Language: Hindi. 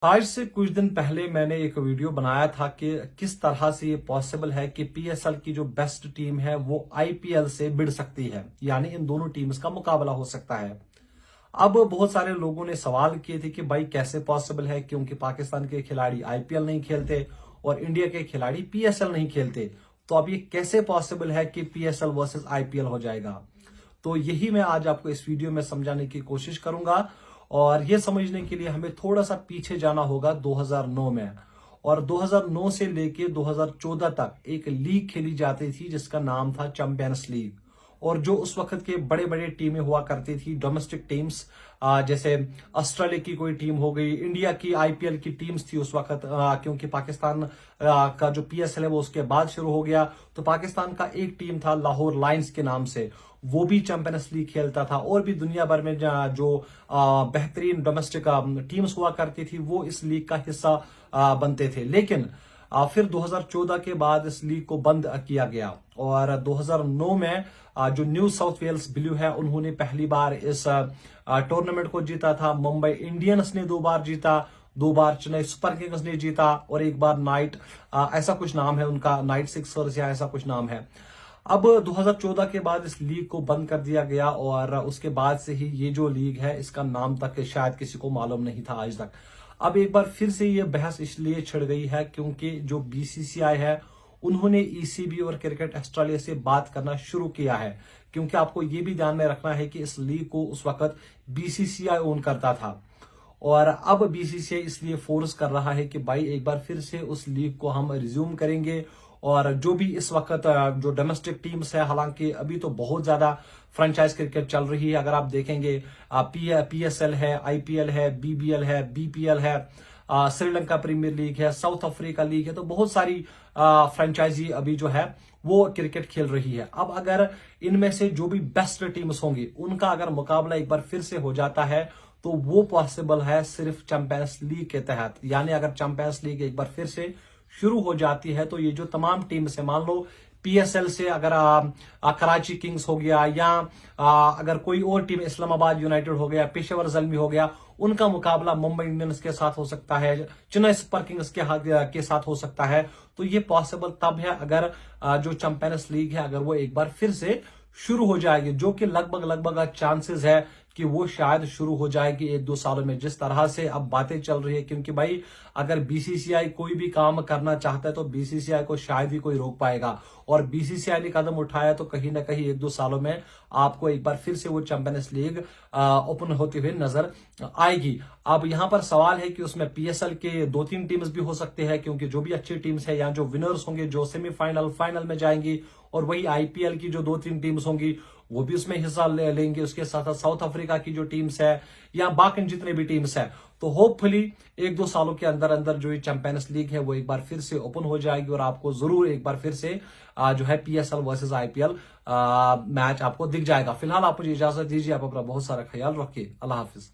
आज से कुछ दिन पहले मैंने एक वीडियो बनाया था कि किस तरह से ये पॉसिबल है कि पीएसएल की जो बेस्ट टीम है वो आईपीएल से भिड़ सकती है, यानी इन दोनों टीम्स का मुकाबला हो सकता है। अब बहुत सारे लोगों ने सवाल किए थे कि भाई कैसे पॉसिबल है, क्योंकि पाकिस्तान के खिलाड़ी आईपीएल नहीं खेलते और इंडिया के खिलाड़ी पीएसएल नहीं खेलते, तो अब ये कैसे पॉसिबल है कि पीएसएल वर्सेस आईपीएल हो जाएगा। तो यही मैं आज आपको इस वीडियो में समझाने की कोशिश करूंगा। और ये समझने के लिए हमें थोड़ा सा पीछे जाना होगा 2009 में। और 2009 से लेके 2014 तक एक लीग खेली जाती थी जिसका नाम था चैंपियंस लीग। और जो उस वक्त के बड़े बड़े टीमें हुआ करती थी, डोमेस्टिक टीम्स, जैसे ऑस्ट्रेलिया की कोई टीम हो गई, इंडिया की आईपीएल की टीम्स थी उस वक्त, क्योंकि पाकिस्तान का जो पीएसएल है वो उसके बाद शुरू हो गया। तो पाकिस्तान का एक टीम था लाहौर लायंस के नाम से, वो भी चैंपियंस लीग खेलता था। और भी दुनिया भर में जो बेहतरीन डोमेस्टिक टीम्स हुआ करती थी वो इस लीग का हिस्सा बनते थे। लेकिन फिर 2014 के बाद इस लीग को बंद किया गया। और 2009 में जो न्यू साउथ वेल्स ब्लू है उन्होंने पहली बार इस टूर्नामेंट को जीता था। मुंबई इंडियंस ने 2 बार जीता, 2 बार चेन्नई सुपर किंग्स ने जीता और एक बार नाइट, ऐसा कुछ नाम है उनका, नाइट सिक्सर्स या ऐसा कुछ नाम है। अब 2014 के बाद इस लीग को बंद कर दिया गया और उसके बाद से ही ये जो लीग है इसका नाम तक शायद किसी को मालूम नहीं था आज तक। अब एक बार फिर से ये बहस इसलिए छिड़ गई है क्योंकि जो बीसीसीआई है उन्होंने ईसीबी और क्रिकेट ऑस्ट्रेलिया से बात करना शुरू किया है। क्योंकि आपको ये भी ध्यान में रखना है कि इस लीग को उस वक्त बीसीसीआई ओन करता था। और अब बीसीसीआई इसलिए फोर्स कर रहा है कि भाई एक बार फिर से उस लीग को हम रिज्यूम करेंगे। और जो भी इस वक्त जो डोमेस्टिक टीम्स है, हालांकि अभी तो बहुत ज्यादा फ्रेंचाइज क्रिकेट चल रही है, अगर आप देखेंगे पीएसएल है, आईपीएल है, बीबीएल है, बीपीएल है, श्रीलंका प्रीमियर लीग है, साउथ अफ्रीका लीग है, तो बहुत सारी फ्रेंचाइजी अभी जो है वो क्रिकेट खेल रही है। अब अगर इनमें से जो भी बेस्ट टीम्स होंगी उनका अगर मुकाबला एक बार फिर से हो जाता है तो वो पॉसिबल है सिर्फ चैंपियंस लीग के तहत। यानी अगर चैंपियंस लीग एक बार फिर से शुरू हो जाती है तो ये जो तमाम टीम्स है, मान लो पीएसएल से अगर कराची किंग्स हो गया या अगर कोई और टीम इस्लामाबाद यूनाइटेड हो गया, पेशावर जल्मी हो गया, उनका मुकाबला मुंबई इंडियंस के साथ हो सकता है, चेन्नई सुपर किंग्स के साथ हो सकता है। तो ये पॉसिबल तब है अगर जो चैंपियंस लीग है अगर वो एक बार फिर से शुरू हो जाएगी, जो कि लगभग चांसेस है कि वो शायद शुरू हो जाएगी 1-2 सालों में, जिस तरह से अब बातें चल रही है। क्योंकि भाई अगर बीसीसीआई कोई भी काम करना चाहता है तो बीसीसीआई को शायद ही कोई रोक पाएगा। और बीसीसीआई ने कदम उठाया तो कहीं ना कहीं 1-2 सालों में आपको एक बार फिर से वो चैंपियंस लीग ओपन होती हुई नजर आएगी। अब यहां पर सवाल है कि उसमें पीएसएल के 2-3 टीम्स भी हो सकते हैं, क्योंकि जो भी अच्छी टीम्स है या जो विनर्स होंगे जो सेमीफाइनल फाइनल में जाएंगी, और वही आईपीएल की जो 2-3 टीम्स होंगी वो भी उसमें हिस्सा लेंगे। उसके साथ साथ साउथ अफ्रीका की जो टीम्स है या बाकी जितने भी टीम्स है, तो होपफुली 1-2 सालों के अंदर अंदर जो ये चैंपियंस लीग है वो एक बार फिर से ओपन हो जाएगी और आपको जरूर एक बार फिर से जो है पीएसएल वर्सेस आईपीएल मैच आपको दिख जाएगा। फिलहाल आप मुझे इजाजत दीजिए, आप अपना बहुत सारा ख्याल रखिए। अल्लाह हाफिज।